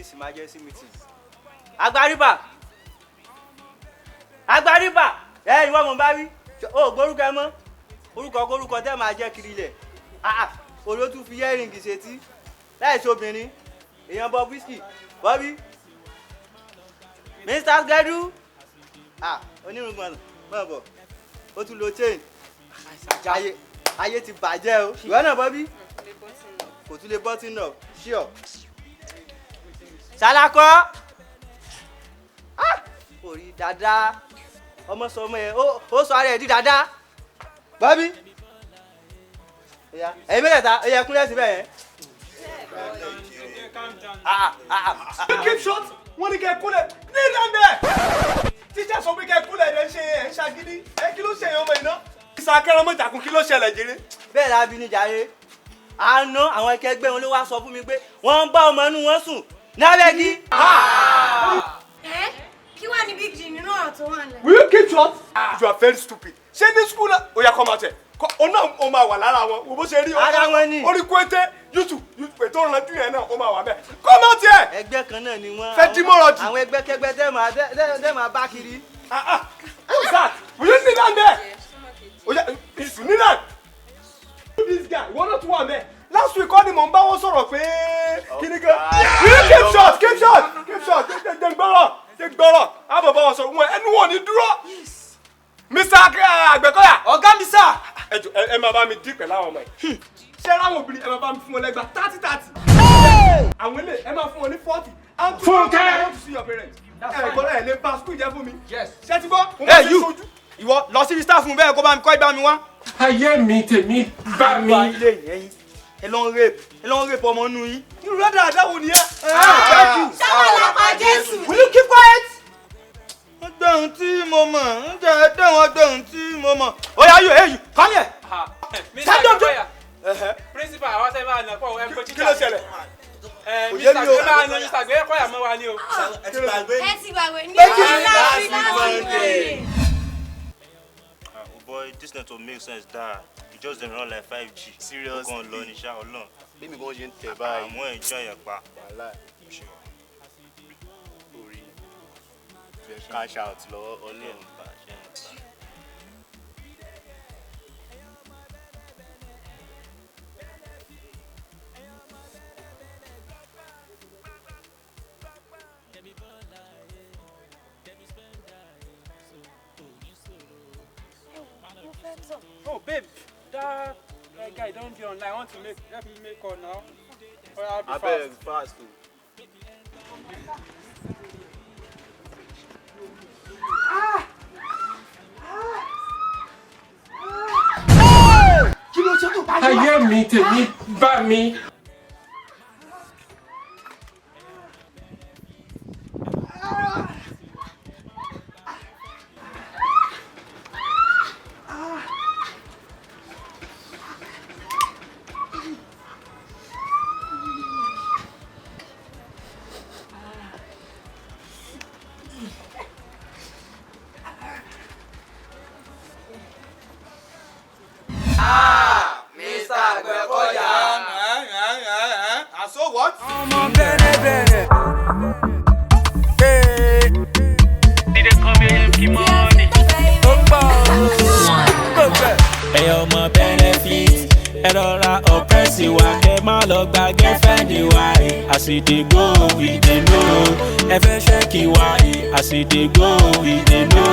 His Majesty meeting. Agbariba. Ìwọ mo bá wí. O gbórúkọ ẹ mọ́. Orúkọ tẹ́ máa jẹ́ kiri ilẹ̀. Olótú fi earring ṣetí. Láì ṣe obìnrin. Èèyàn Bob Whiskey. Bobby. Mr. Gbedu. Onírùngbọ̀n mọ̀ bọ̀. Ó tún lo chain. Ayé ti bàjẹ́ o. Ìwọ náà Bobby. Kò tún lè button up. Sure. Ṣàlàkọ́. Orí dáadáa. Ọmọ sọmọ ẹ ó sọ ara ẹ di dáadáa. Bobby. Ẹ̀yin mẹ́tẹ̀ẹ̀ta ẹ̀yẹ kúnlẹ̀ síbẹ̀ yẹn. Keep short. Wọ́n ní kẹ́ kúnlẹ̀ ní ìdáǹdẹ̀. Tíṣà sọ pé kẹ́ kúnlẹ̀ ẹ̀ ń ṣàgídí. Kí ló ṣe ọmọ iná? Ìsàkẹ́rọ̀mọ́jàkún kí ló ṣẹlẹ̀ jèrè? Bẹ́ẹ̀ la bí ní jàre. Àná àwọn akẹgbẹ́ wọn ló wá sọ fún mi pé wọ́n ń bá ọmọ inú wọn sùn lábẹ́gí. Kí wá ní big G nínú ọ̀rọ̀ tó wà nílẹ̀? Will you keep short? You are very stupid. Ṣé ní school náà? Ó yá come out here. Ó náà ó máa wà lára wọn. Wo bó ṣe rí ara wọn ni. Orí kúẹ́tẹ́ YouTube tó ń ranjú yẹn náà ó máa wà bẹ́ẹ̀. Come out here. Ẹgbẹ́ kan náà ni wọ́n. Fẹ́ dímọ̀rọ̀ jù. Àwọn ẹgbẹ́ kẹgbẹ́ tẹ́ máa bá kiri. Who's that? Will you sit down there? Ó yá ìsù nílẹ̀. This guy, wọ́n náà tún wà mẹ́. Last week, all the mọ̀ ń bá wọn sọ̀rọ̀ pé kíní kan. Keep short. Jẹ́ gbọ́rọ̀. Àbọ̀ bá wọn sọ̀rọ̀ wọn ẹnu wọn ní dúró. Mr. Àgbẹ̀kọ́yà. Ọ̀gá mi sà. Ẹ máa bá mi dín pẹ̀lú àwọn ọmọ yìí. Ṣé ráwọn obìnrin ẹ máa bá mi fún wọn lẹ́gbàá 30. Àwọn ilé ẹ máa fún wọn ní 40. Fúnkẹ́. I want to see your parents. Ẹ gbọ́dọ̀ ẹ lè ba school jẹ́ fún mi. Ṣé ti gbọ́? Ẹ you. Ìwọ lọ sí staff fún bẹ́ẹ̀ kó bá mi kọ́ ìbá mi wá. Ayé mi tèmi bá mi. Ilé yẹn ẹ lọ ń rape ọmọ inú yín. Irú rẹ̀ dáadáa wo nìyẹn? Ṣáwọ́ lápá Jésù. Will you keep quiet? Wọ́n dẹ̀hùn tí mo mọ̀. Dẹ̀hùn tí mo mọ̀. Oya you come here. Stand up. Principal àwọn sẹ́yìn máa nà pọ̀ ẹ̀ ń kó Kí ló ṣẹlẹ̀? Mr. Gbé máa nà Mr. Gbé kọ́yà mọ́ wa ni o. Ẹ ti gbàgbé ní ọ̀la Boy, this network makes sense that it just didn't run like 5G. Seriously. Go on learn insha Allah. Baby go jen te báyìí. Mo enjoy ẹ pa. Wallahi. Orí. Cash out lọ Ọlọ́run. Oh babe, that guy don't be online. I want to help me make call now. I'll be Abeg fast. fast o. Kí ló ṣe tó bá yẹ? Ayé mi tèmi bá mi. Mr. Àgbẹ̀kọ́yà. And so what? Ọmọ bẹ̀rẹ̀. Ẹ ọmọ benefit, ẹ rọra ọ̀pẹ́sì wa kẹ́ má lọ gba gẹ́fẹ́ndì wa ẹ̀. Àsìdègò ìdènà, ẹ fẹ́ ṣẹ́kì wa ẹ̀. Àsìdègò ìdènà.